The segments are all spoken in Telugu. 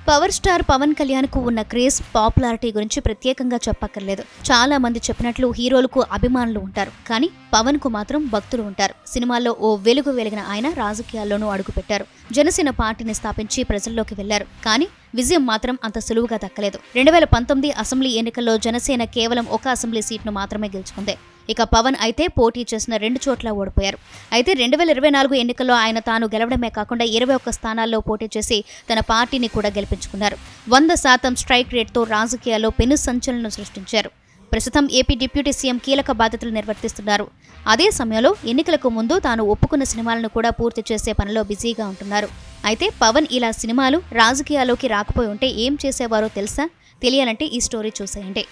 పవర్ స్టార్ పవన్ కళ్యాణ్ కు ఉన్న క్రేజ్, పాపులారిటీ గురించి ప్రత్యేకంగా చెప్పక్కర్లేదు. చాలా మంది చెప్పినట్లు హీరోలకు అభిమానులు ఉంటారు, కానీ పవన్ కు మాత్రం భక్తులు ఉంటారు. సినిమాల్లో ఓ వెలుగు వెలిగిన ఆయన రాజకీయాల్లోనూ అడుగుపెట్టారు. జనసేన పార్టీని స్థాపించి ప్రజల్లోకి వెళ్లారు. కానీ విజయం మాత్రం అంత సులువుగా దక్కలేదు. 2019 అసెంబ్లీ ఎన్నికల్లో జనసేన కేవలం ఒక అసెంబ్లీ సీట్ను మాత్రమే గెలుచుకుంది. ఇక పవన్ అయితే పోటీ చేసిన 2 చోట్ల ఓడిపోయారు. అయితే 2024 ఎన్నికల్లో ఆయన తాను గెలవడమే కాకుండా 21 స్థానాల్లో పోటీ చేసి తన పార్టీని కూడా గెలిపించుకున్నారు. 100% స్ట్రైక్ రేట్తో రాజకీయాల్లో పెను సంచలనం సృష్టించారు. ప్రస్తుతం ఏపీ డిప్యూటీ సీఎం కీలక బాధ్యతలు నిర్వర్తిస్తున్నారు. అదే సమయంలో ఎన్నికలకు ముందు తాను ఒప్పుకున్న సినిమాలను కూడా పూర్తి చేసే పనిలో బిజీగా ఉంటున్నారు. అయితే పవన్ ఇలా సినిమాలు, రాజకీయాల్లోకి రాకపోయి ఉంటే ఏం చేసేవారో తెలుసా? తెలియాలంటే ఈ స్టోరీ చూసేయండి.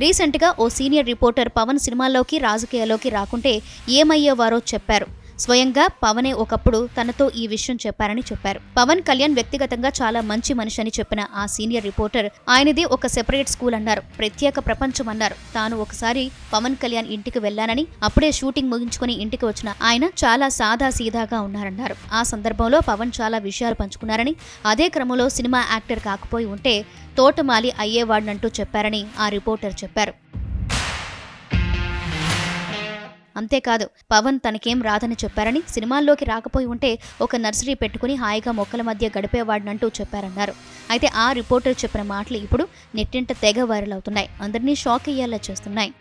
రీసెంట్గా ఓ సీనియర్ రిపోర్టర్ పవన్ సినిమాల్లోకి, రాజకీయాల్లోకి రాకుంటే ఏమయ్యేవారో చెప్పారు. స్వయంగా పవనే ఒకప్పుడు తనతో ఈ విషయం చెప్పారని చెప్పారు. పవన్ కళ్యాణ్ వ్యక్తిగతంగా చాలా మంచి మనిషి అని చెప్పిన ఆ సీనియర్ రిపోర్టర్ ఆయనది ఒక సెపరేట్ స్కూల్ అన్నారు, ప్రత్యేక ప్రపంచం అన్నారు. తాను ఒకసారి పవన్ కళ్యాణ్ ఇంటికి వెళ్లానని, అప్పుడే షూటింగ్ ముగించుకుని ఇంటికి వచ్చిన ఆయన చాలా సాదా సీదాగా ఉన్నారన్నారు. ఆ సందర్భంలో పవన్ చాలా విషయాలు పంచుకున్నారని, అదే క్రమంలో సినిమా యాక్టర్ కాకపోయి ఉంటే తోటమాలి అయ్యేవాడినంటూ చెప్పారని ఆ రిపోర్టర్ చెప్పారు. అంతేకాదు, పవన్ తనకేం రాదని చెప్పారని, సినిమాల్లోకి రాకపోయి ఉంటే ఒక నర్సరీ పెట్టుకుని హాయిగా మొక్కల మధ్య గడిపేవాడినంటూ చెప్పారన్నారు. అయితే ఆ రిపోర్టర్ చెప్పిన మాటలు ఇప్పుడు నెట్టింట తెగ వైరల్ అవుతున్నాయి. అందరినీ షాక్ అయ్యేలా చేస్తున్నాయి.